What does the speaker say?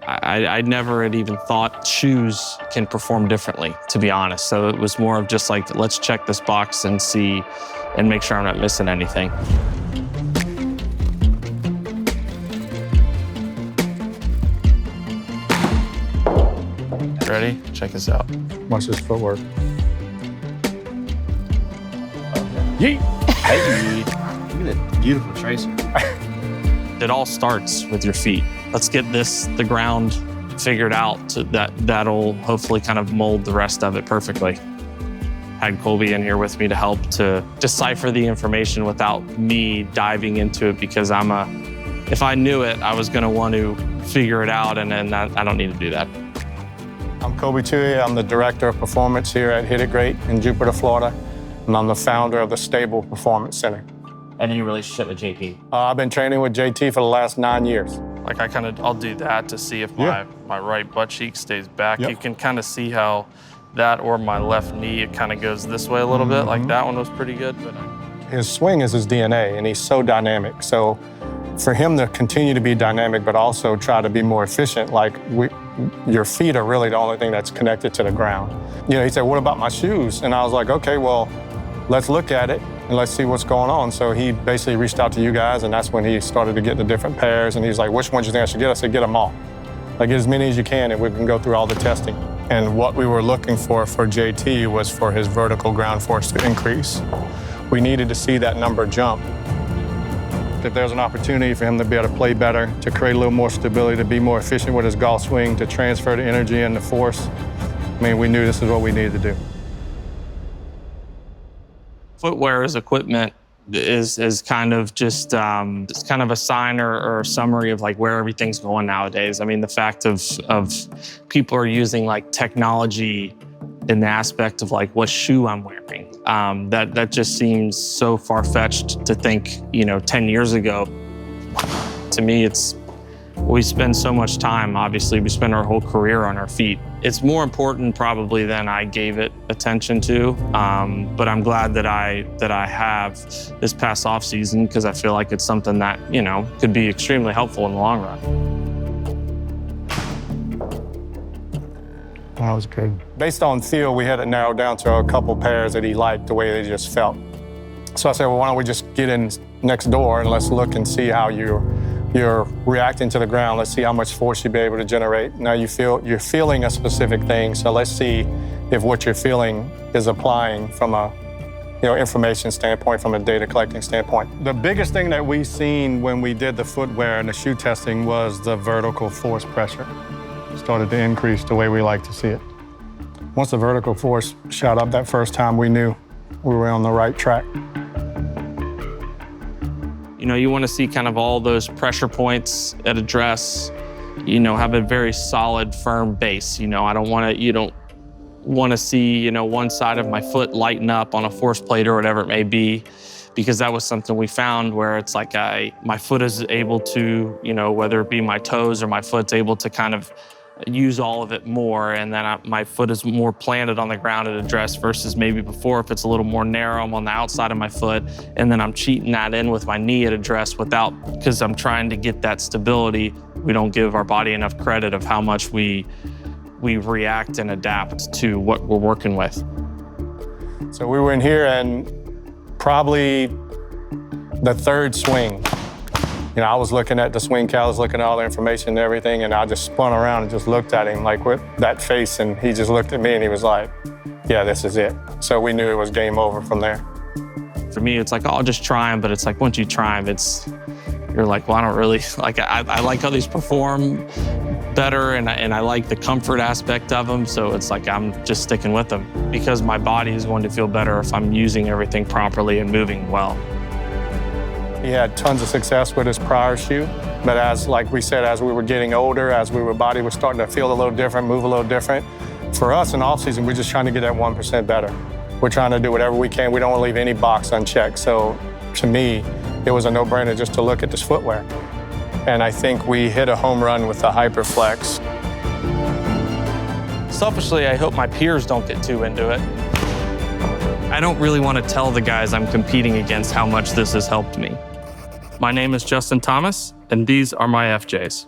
I never had even thought shoes can perform differently, to be honest. So it was more of just like, let's check this box and see and make sure I'm not missing anything. Ready? Check this out. Watch this footwork. Yeet! Hey, look at that beautiful tracer. It all starts with your feet. Let's get the ground figured out so that'll hopefully kind of mold the rest of it perfectly. Had Colby in here with me to help to decipher the information without me diving into it, because if I knew it, I was gonna want to figure it out, and then I don't need to do that. I'm Colby Tui. I'm the Director of Performance here at Hit It Great in Jupiter, Florida, and I'm the founder of the Stable Performance Center. And your relationship with JT? I've been training with JT for the last 9 years. Like I'll do that to see if my right butt cheek stays back. Yep. You can kind of see how that, or my left knee, it kind of goes this way a little bit. Like that one was pretty good. But his swing is his DNA, and he's so dynamic. So for him to continue to be dynamic, but also try to be more efficient, your feet are really the only thing that's connected to the ground. He said, what about my shoes? And I was like, okay, well, let's look at it and let's see what's going on. So he basically reached out to you guys, and that's when he started to get the different pairs. And he's like, which ones do you think I should get? I said, get them all. Like, get as many as you can, and we can go through all the testing. And what we were looking for JT was for his vertical ground force to increase. We needed to see that number jump. If there's an opportunity for him to be able to play better, to create a little more stability, to be more efficient with his golf swing, to transfer the energy and the force, we knew this is what we needed to do. footwear as equipment is kind of just it's kind of a sign or a summary of like where everything's going nowadays. I mean, the fact of people are using like technology in the aspect of like what shoe I'm wearing. That just seems so far-fetched to think, 10 years ago. To me, we spend so much time, obviously, we spend our whole career on our feet. It's more important probably than I gave it attention to, but I'm glad that I have this past off season, because I feel like it's something that, could be extremely helpful in the long run. That was good. Based on feel, we had it narrowed down to a couple pairs that he liked, the way they just felt. So I said, well, why don't we just get in next door and let's look and see how you're reacting to the ground. Let's see how much force you'll be able to generate. Now you're feeling a specific thing, so let's see if what you're feeling is applying from a information standpoint, from a data collecting standpoint. The biggest thing that we seen when we did the footwear and the shoe testing was the vertical force pressure. Started to increase the way we like to see it. Once the vertical force shot up that first time, we knew we were on the right track. You want to see kind of all those pressure points at a dress, have a very solid, firm base. You don't want to see, one side of my foot lighten up on a force plate or whatever it may be, because that was something we found where it's like my foot is able to, whether it be my toes or my foot's able to kind of use all of it more, and then my foot is more planted on the ground at a dress versus maybe before if it's a little more narrow, I'm on the outside of my foot, and then I'm cheating that in with my knee at a dress because I'm trying to get that stability. We don't give our body enough credit of how much we react and adapt to what we're working with. So we were in here, and probably the third swing, I was looking at the swing cals, looking at all the information and everything, and I just spun around and just looked at him like with that face, and he just looked at me and he was like, yeah, this is it. So we knew it was game over from there. For me, it's like, I'll just try them, but it's like once you try them, you're like, well, I don't really, I like how these perform better, and I like the comfort aspect of them, so it's like I'm just sticking with them because my body is going to feel better if I'm using everything properly and moving well. He had tons of success with his prior shoe, but like we said, as we were getting older, body was starting to feel a little different, move a little different. For us in off season, we're just trying to get that 1% better. We're trying to do whatever we can. We don't want to leave any box unchecked. So to me, it was a no-brainer just to look at this footwear. And I think we hit a home run with the HyperFlex. Selfishly, I hope my peers don't get too into it. I don't really want to tell the guys I'm competing against how much this has helped me. My name is Justin Thomas, and these are my FJs.